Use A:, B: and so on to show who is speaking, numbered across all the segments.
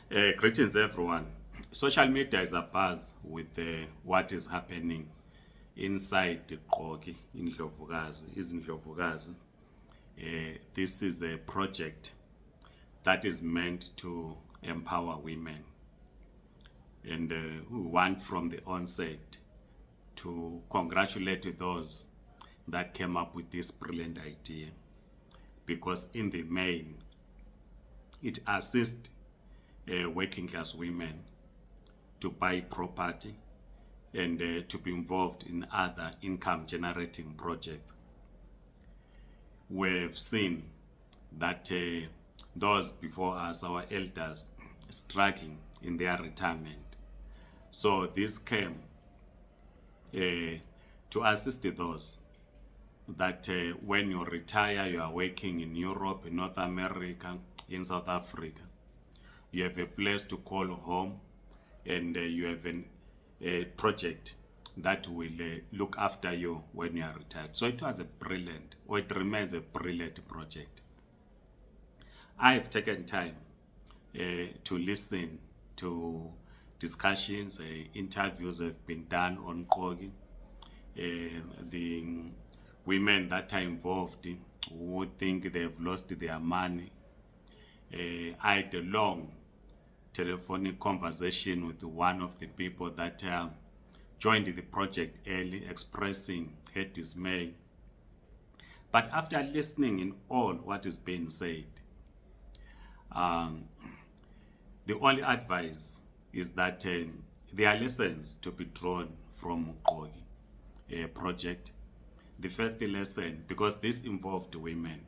A: Greetings, everyone. Social media is abuzz with what is happening inside the Qoki, izindlovukazi. This is a project that is meant to empower women, and we want from the onset to congratulate those that came up with this brilliant idea, because in the main, it assists working class women to buy property and to be involved in other income generating projects. We've seen that those before us, our elders, struggling in their retirement. So this came to assist those that when you retire, you are working in Europe, in North America, in South Africa. You have a place to call home, and you have a project that will look after you when you are retired. So it was a brilliant, or it remains a brilliant project. I have taken time to listen to discussions, interviews have been done on Qoki. The women that are involved who think they've lost their money. I had a long telephonic conversation with one of the people that joined the project early, expressing her dismay. But after listening in all what is being said, the only advice is that there are lessons to be drawn from Qoki project. The first lesson, because this involved women,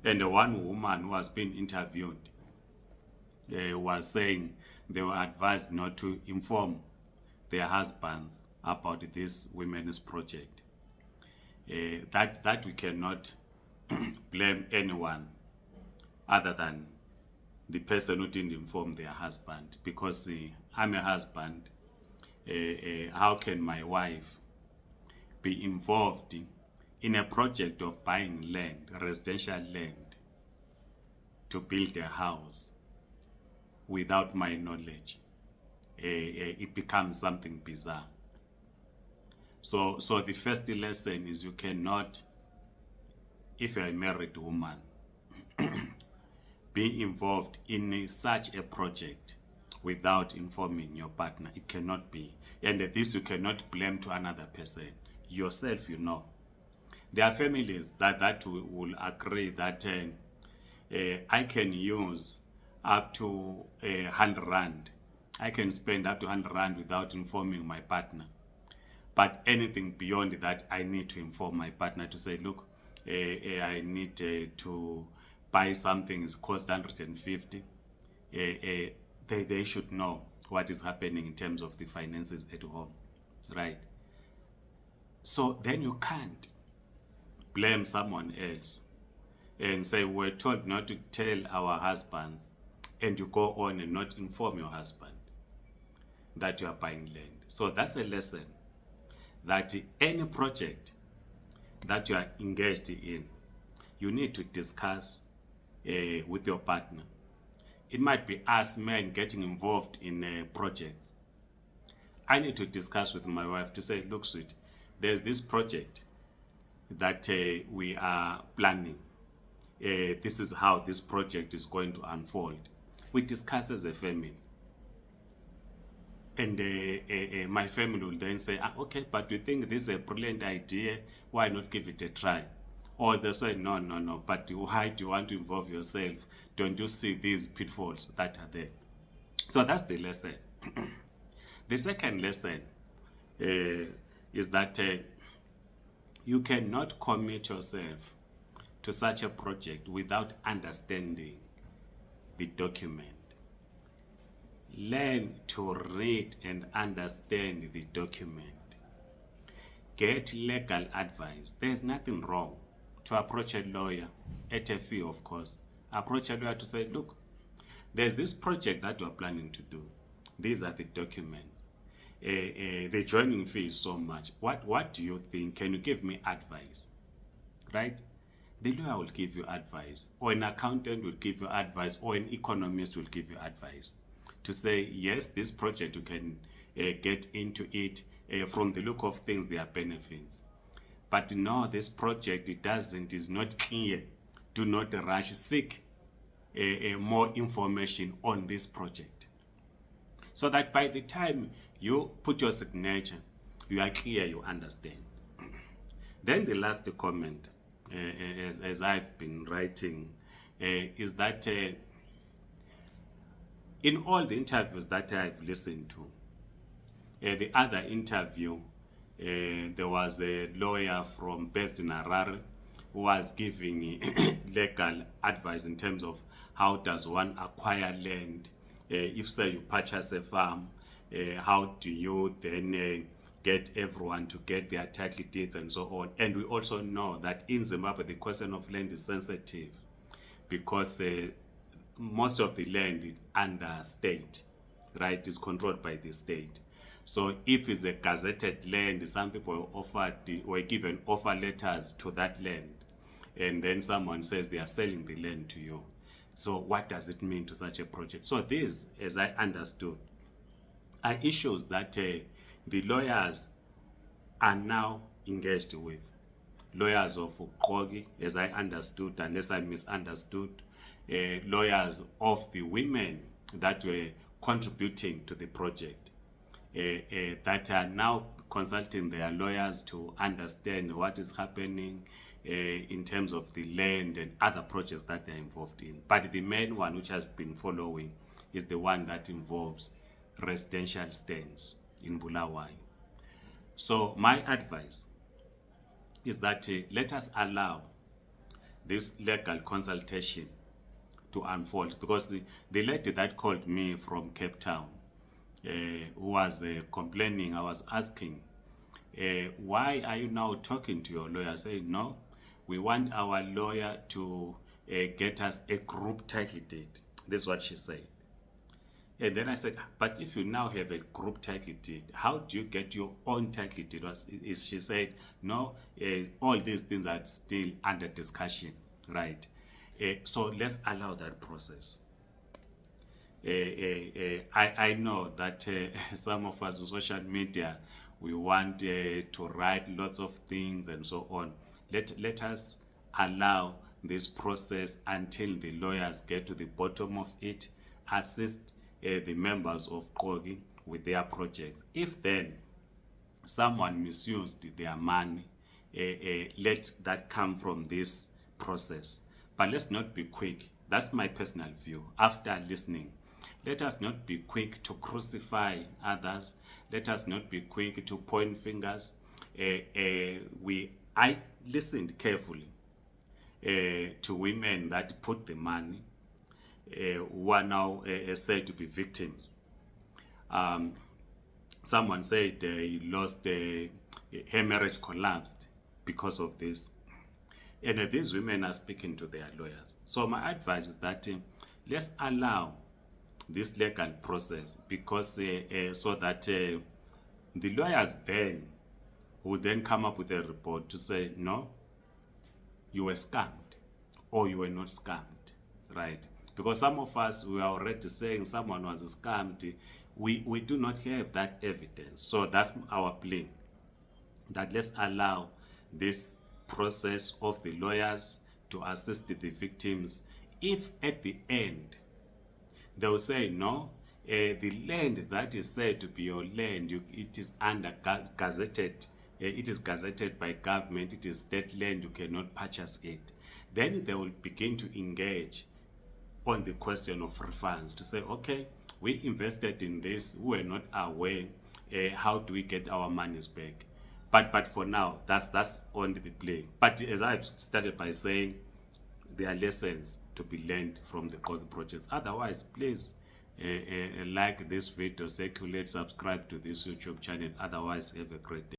A: and the one woman who has been interviewed was saying they were advised not to inform their husbands about this women's project. That we cannot blame anyone other than the person who didn't inform their husband, because I'm a husband. How can my wife be involved in a project of buying land, residential land, to build a house without my knowledge? It becomes something bizarre. So the first lesson is you cannot, if you're a married woman, be involved in such a project without informing your partner. It cannot be. And this you cannot blame to another person. Yourself, you know. There are families that will agree that I can use up to 100 rand. I can spend up to 100 rand without informing my partner. But anything beyond that, I need to inform my partner to say, look, I need to buy something, it's cost 150. They should know what is happening in terms of the finances at home, right? So then you can't blame someone else and say, we're told not to tell our husbands, and you go on and not inform your husband that you are buying land. So that's a lesson, that any project that you are engaged in, you need to discuss with your partner. It might be us men getting involved in projects. I need to discuss with my wife to say, look, sweet, there's this project that we are planning. This is how this project is going to unfold. We discuss as a family. And my family will then say, okay, but we think this is a brilliant idea. Why not give it a try? Or they say, no, but why do you want to involve yourself? Don't you see these pitfalls that are there? So that's the lesson. The second lesson is that you cannot commit yourself to such a project without understanding the document. Learn to read and understand the document. Get legal advice. There's nothing wrong to approach a lawyer at a fee, of course. Approach a lawyer to say, look, there's this project that we're planning to do. These are the documents. The joining fee is so much. What do you think? Can you give me advice? Right? the lawyer will give you advice, or an accountant will give you advice, or an economist will give you advice to say, yes, this project you can get into it. From the look of things, there are benefits. But no, this project, is not clear. Do not rush. Seek more information on this project, so that by the time you put your signature, you are clear, you understand. Then the last comment, as I've been writing, is that in all the interviews that I've listened to, the other interview, there was a lawyer based in Harare who was giving legal advice in terms of how does one acquire land. If, say, you purchase a farm, how do you then get everyone to get their title deeds and so on. And we also know that in Zimbabwe, the question of land is sensitive because most of the land is under state, right? Is controlled by the state. So if it's a gazetted land, some people were given offer letters to that land, and then someone says they are selling the land to you. So what does it mean to such a project? So these, as I understood, are issues that the lawyers are now engaged with. Lawyers of Qoki, as I understood, unless I misunderstood, lawyers of the women that were contributing to the project, that are now consulting their lawyers to understand what is happening in terms of the land and other projects that they're involved in. But the main one which has been following is the one that involves residential stands in Bulawayo. So my advice is that let us allow this legal consultation to unfold, because the lady that called me from Cape Town, who was complaining, I was asking, why are you now talking to your lawyer? Saying, no, we want our lawyer to get us a group title deed. This is what she said. And then I said, but if you now have a group title deed, how do you get your own title deed? She said, no, all these things are still under discussion, right? So let's allow that process. I know that some of us on social media, we want to write lots of things and so on. Let us allow this process until the lawyers get to the bottom of it, assist the members of Qoki with their projects. If then someone misused their money, let that come from this process. But let's not be quick. That's my personal view. After listening, let us not be quick to crucify others. Let us not be quick to point fingers. I listened carefully to women that put the money, who are now said to be victims. Someone said he lost, her marriage collapsed because of this. And these women are speaking to their lawyers. So my advice is that let's allow this legal process, because so that the lawyers then will then come up with a report to say, no, you were scammed or you were not scammed, right? Because some of us, we are already saying someone was scammed. We do not have that evidence. So that's our plea, that let's allow this process of the lawyers to assist the victims. If at the end they will say, no, the land that is said to be your land, it is under gazetted, it is gazetted by government, it is state land, you cannot purchase it, then they will begin to engage on the question of refunds, to say, okay, we invested in this, we were not aware, how do we get our monies back? But for now, that's only the play. But as I've started by saying, there are lessons to be learned from the Qoki projects. Otherwise, please like this video, circulate, subscribe to this YouTube channel. Otherwise, have a great day.